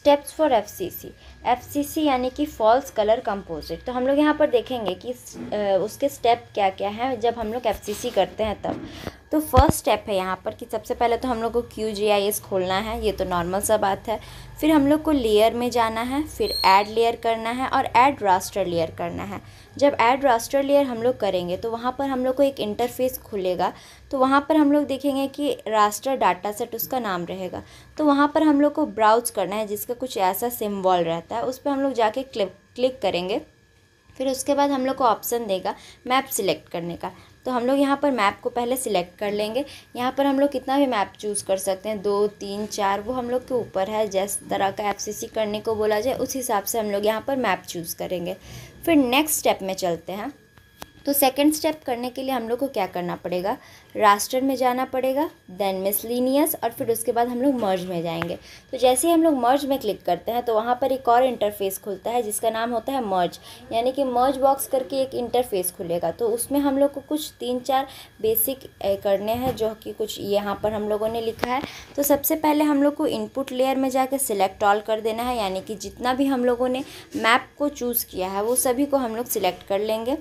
Steps for FCC. FCC यानी कि false colour composite. तो हम लोग यहाँ पर देखेंगे कि उसके स्टेप क्या क्या हैं जब हम लोग एफसीसी करते हैं तब। तो फर्स्ट स्टेप है यहाँ पर कि सबसे पहले तो हम लोग को QGIS खोलना है, ये तो नॉर्मल सा बात है। फिर हम लोग को लेयर में जाना है, फिर ऐड लेयर करना है और ऐड रास्टर लेयर करना है। जब ऐड रास्टर लेयर हम लोग करेंगे तो वहाँ पर हम लोग को एक इंटरफेस खुलेगा। तो वहाँ पर हम लोग देखेंगे कि रास्टर डाटा सेट उसका नाम रहेगा। तो वहाँ पर हम लोग को ब्राउज करना है, जिसका कुछ ऐसा सिम्बॉल रहता है, उस पर हम लोग जाके क्लिक करेंगे। फिर उसके बाद हम लोग को ऑप्शन देगा मैप सिलेक्ट करने का। तो हम लोग यहाँ पर मैप को पहले सिलेक्ट कर लेंगे। यहाँ पर हम लोग कितना भी मैप चूज़ कर सकते हैं, 2, 3, 4, वो हम लोग के ऊपर है। जिस तरह का एफसीसी करने को बोला जाए उस हिसाब से हम लोग यहाँ पर मैप चूज़ करेंगे। फिर नेक्स्ट स्टेप में चलते हैं। तो सेकंड स्टेप करने के लिए हम लोग को क्या करना पड़ेगा, रास्टर में जाना पड़ेगा, देन मिसलिनियस, और फिर उसके बाद हम लोग मर्ज में जाएंगे। तो जैसे ही हम लोग मर्ज में क्लिक करते हैं तो वहाँ पर एक और इंटरफेस खुलता है जिसका नाम होता है मर्ज, यानी कि मर्ज बॉक्स करके एक इंटरफेस खुलेगा। तो उसमें हम लोग को कुछ 3-4 बेसिक करने हैं, जो कि कुछ यहाँ पर हम लोगों ने लिखा है। तो सबसे पहले हम लोग को इनपुट लेयर में जाकर सिलेक्ट ऑल कर देना है, यानी कि जितना भी हम लोगों ने मैप को चूज़ किया है वो सभी को हम लोग सिलेक्ट कर लेंगे।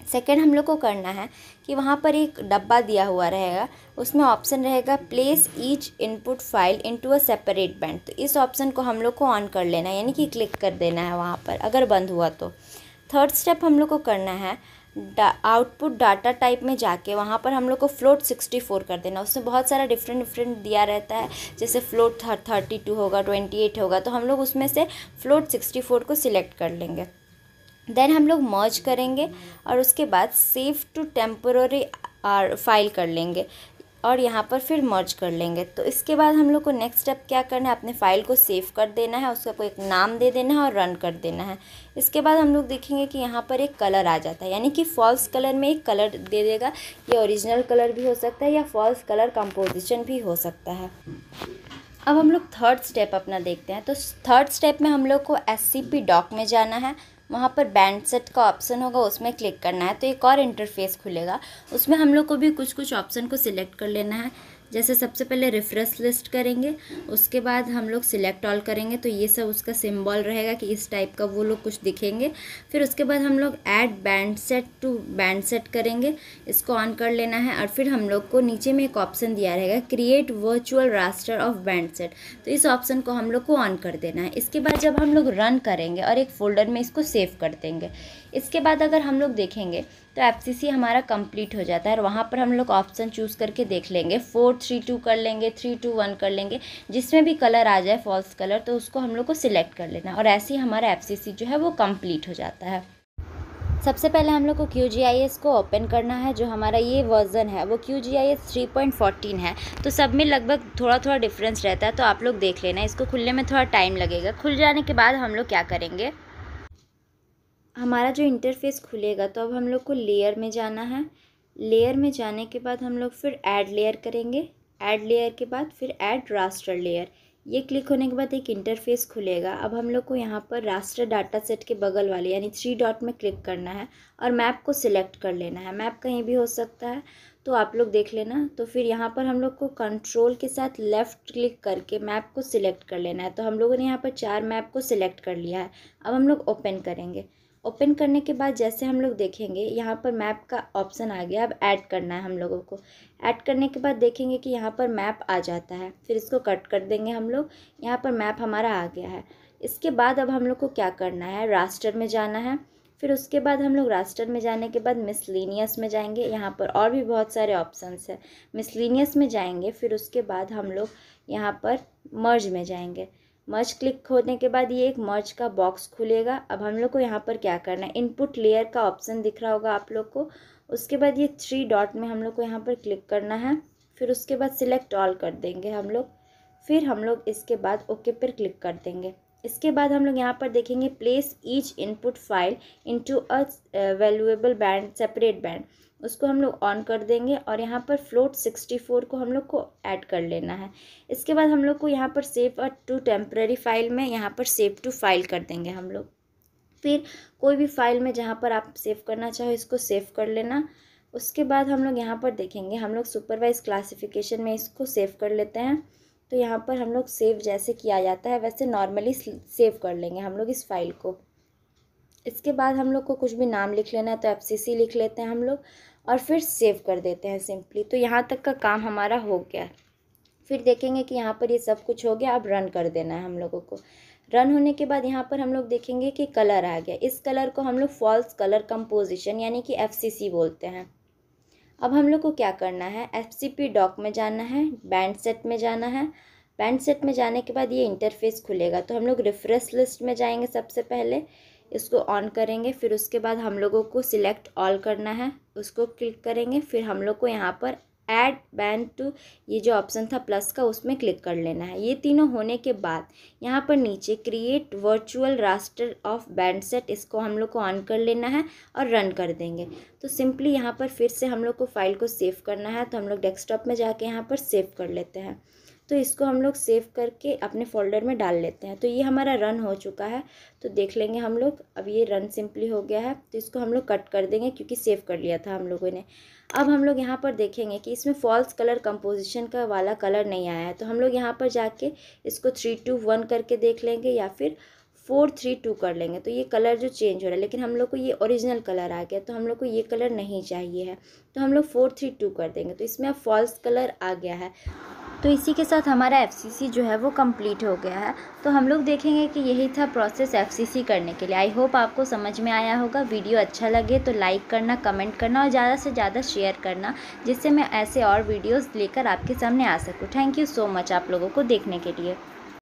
सेकेंड हम लोग को करना है कि वहाँ पर एक डब्बा दिया हुआ रहेगा, उसमें ऑप्शन रहेगा place each input file into a separate band. तो इस ऑप्शन को हम लोग को ऑन कर लेना है, यानी कि क्लिक कर देना है वहाँ पर अगर बंद हुआ तो। थर्ड स्टेप हम लोग को करना है आउटपुट डाटा टाइप में जाके वहाँ पर हम लोग को फ्लोट 64 कर देना। उसमें बहुत सारा डिफरेंट दिया रहता है, जैसे फ्लोट 32 होगा, 28 होगा, तो हम लोग उसमें से फ्लोट 64 को सिलेक्ट कर लेंगे। देन हम लोग मर्ज करेंगे और उसके बाद सेव टू टेम्पोररी फाइल कर लेंगे और यहाँ पर फिर मर्ज कर लेंगे। तो इसके बाद हम लोग को नेक्स्ट स्टेप क्या करना है, अपने फाइल को सेव कर देना है, उसका कोई एक नाम दे देना है और रन कर देना है। इसके बाद हम लोग देखेंगे कि यहाँ पर एक कलर आ जाता है, यानी कि फॉल्स कलर में एक कलर दे देगा। ये ओरिजिनल कलर भी हो सकता है या फॉल्स कलर कंपोजिशन भी हो सकता है। अब हम लोग थर्ड स्टेप अपना देखते हैं। तो थर्ड स्टेप में हम लोग को SCP डॉक में जाना है, वहाँ पर बैंड सेट का ऑप्शन होगा, उसमें क्लिक करना है। तो एक और इंटरफेस खुलेगा, उसमें हम लोग को भी कुछ ऑप्शन को सिलेक्ट कर लेना है। जैसे सबसे पहले रेफरेंस लिस्ट करेंगे, उसके बाद हम लोग सिलेक्ट ऑल करेंगे, तो ये सब उसका सिंबल रहेगा कि इस टाइप का वो लोग कुछ दिखेंगे। फिर उसके बाद हम लोग add band set to band set करेंगे, इसको ऑन कर लेना है। और फिर हम लोग को नीचे में एक ऑप्शन दिया रहेगा create virtual raster of band set, तो इस ऑप्शन को हम लोग को ऑन कर देना है। इसके बाद जब हम लोग रन करेंगे और एक फोल्डर में इसको सेव कर देंगे। इसके बाद अगर हम लोग देखेंगे तो एफसीसी हमारा कंप्लीट हो जाता है और वहाँ पर हम लोग ऑप्शन चूज़ करके देख लेंगे, 4-3-2 कर लेंगे, 3-2-1 कर लेंगे, जिसमें भी कलर आ जाए फॉल्स कलर तो उसको हम लोग को सिलेक्ट कर लेना और ऐसे ही हमारा एफसीसी जो है वो कंप्लीट हो जाता है। सबसे पहले हम लोग को QGIS को ओपन करना है। जो हमारा ये वर्ज़न है वो QGIS 3.14 है, तो सब में लगभग थोड़ा डिफरेंस रहता है, तो आप लोग देख लेना। इसको खुलने में थोड़ा टाइम लगेगा। खुल जाने के बाद हम लोग क्या करेंगे, हमारा जो इंटरफेस खुलेगा तो अब हम लोग को लेयर में जाना है। लेयर में जाने के बाद हम लोग फिर ऐड लेयर करेंगे। ऐड लेयर के बाद फिर ऐड रास्टर लेयर, ये क्लिक होने के बाद एक इंटरफेस खुलेगा। अब हम लोग को यहाँ पर रास्टर डाटा सेट के बगल वाले यानी 3 डॉट में क्लिक करना है और मैप को सिलेक्ट कर लेना है। मैप कहीं भी हो सकता है, तो आप लोग देख लेना। तो फिर यहाँ पर हम लोग को कंट्रोल के साथ लेफ़्ट क्लिक करके मैप को सिलेक्ट कर लेना है। तो हम लोगों ने यहाँ पर 4 मैप को सिलेक्ट कर लिया है। अब हम लोग ओपन करेंगे। ओपन करने के बाद जैसे हम लोग देखेंगे यहाँ पर मैप का ऑप्शन आ गया। अब ऐड करना है हम लोगों को। ऐड करने के बाद देखेंगे कि यहाँ पर मैप आ जाता है, फिर इसको कट कर देंगे हम लोग। यहाँ पर मैप हमारा आ गया है। इसके बाद अब हम लोग को क्या करना है, रास्टर में जाना है। फिर उसके बाद हम लोग रास्टर में जाने के बाद मिसलिनियस में जाएंगे। यहाँ पर और भी बहुत सारे ऑप्शंस है। मिसलिनियस में जाएंगे, फिर उसके बाद हम लोग यहाँ पर मर्ज में जाएंगे। मर्ज क्लिक होने के बाद ये एक मर्ज का बॉक्स खुलेगा। अब हम लोग को यहाँ पर क्या करना है, इनपुट लेयर का ऑप्शन दिख रहा होगा आप लोग को। उसके बाद ये 3 डॉट में हम लोग को यहाँ पर क्लिक करना है। फिर उसके बाद सिलेक्ट ऑल कर देंगे हम लोग। फिर हम लोग इसके बाद ओके पर क्लिक कर देंगे। इसके बाद हम लोग यहाँ पर देखेंगे place each input file into a valuable band, separate band, उसको हम लोग ऑन कर देंगे और यहाँ पर फ्लोट 64 को हम लोग को ऐड कर लेना है। इसके बाद हम लोग को यहाँ पर सेव टू टेम्पररी फाइल में यहाँ पर सेव टू फाइल कर देंगे हम लोग। फिर कोई भी फाइल में जहाँ पर आप सेव करना चाहो इसको सेव कर लेना। उसके बाद हम लोग यहाँ पर देखेंगे, हम लोग सुपरवाइज क्लासिफिकेशन में इसको सेव कर लेते हैं। तो यहाँ पर हम लोग सेव जैसे किया जाता है वैसे नॉर्मली सेव कर लेंगे हम लोग इस फाइल को। इसके बाद हम लोग को कुछ भी नाम लिख लेना है, तो FCC लिख लेते हैं हम लोग और फिर सेव कर देते हैं सिंपली। तो यहाँ तक का काम हमारा हो गया। फिर देखेंगे कि यहाँ पर ये सब कुछ हो गया, अब रन कर देना है हम लोगों को। रन होने के बाद यहाँ पर हम लोग देखेंगे कि कलर आ गया। इस कलर को हम लोग फॉल्स कलर कंपोजिशन यानी कि FCC बोलते हैं। अब हम लोग को क्या करना है, FCP डॉक में जाना है, बैंड सेट में जाना है। बैंड सेट में जाने के बाद ये इंटरफेस खुलेगा, तो हम लोग रेफरेंस लिस्ट में जाएंगे। सबसे पहले इसको ऑन करेंगे, फिर उसके बाद हम लोगों को सिलेक्ट ऑल करना है, उसको क्लिक करेंगे। फिर हम लोग को यहाँ पर ऐड बैंड टू, ये जो ऑप्शन था प्लस का, उसमें क्लिक कर लेना है। ये तीनों होने के बाद यहाँ पर नीचे create virtual raster of band set, इसको हम लोग को ऑन कर लेना है और रन कर देंगे। तो सिंपली यहाँ पर फिर से हम लोग को फाइल को सेव करना है, तो हम लोग डेस्कटॉप में जाके यहाँ पर सेव कर लेते हैं। तो इसको हम लोग सेव करके अपने फोल्डर में डाल लेते हैं। तो ये हमारा रन हो चुका है, तो देख लेंगे हम लोग। अब ये रन सिंपली हो गया है, तो इसको हम लोग कट कर देंगे क्योंकि सेव कर लिया था हम लोगों ने। अब हम लोग यहाँ पर देखेंगे कि इसमें फॉल्स कलर कंपोजिशन का वाला कलर नहीं आया है, तो हम लोग यहाँ पर जाके इसको 3-2-1 करके देख लेंगे या फिर 4-3-2 कर लेंगे। तो ये कलर जो चेंज हो रहा है, लेकिन हम लोग को ये ओरिजिनल कलर आ गया, तो हम लोग को ये कलर नहीं चाहिए है, तो हम लोग 4-3-2 कर देंगे। तो इसमें अब फॉल्स कलर आ गया है। तो इसी के साथ हमारा FCC जो है वो कंप्लीट हो गया है। तो हम लोग देखेंगे कि यही था प्रोसेस FCC करने के लिए। आई होप आपको समझ में आया होगा। वीडियो अच्छा लगे तो लाइक करना, कमेंट करना और ज़्यादा से ज़्यादा शेयर करना, जिससे मैं ऐसे और वीडियोस लेकर आपके सामने आ सकूँ। थैंक यू सो मच आप लोगों को देखने के लिए।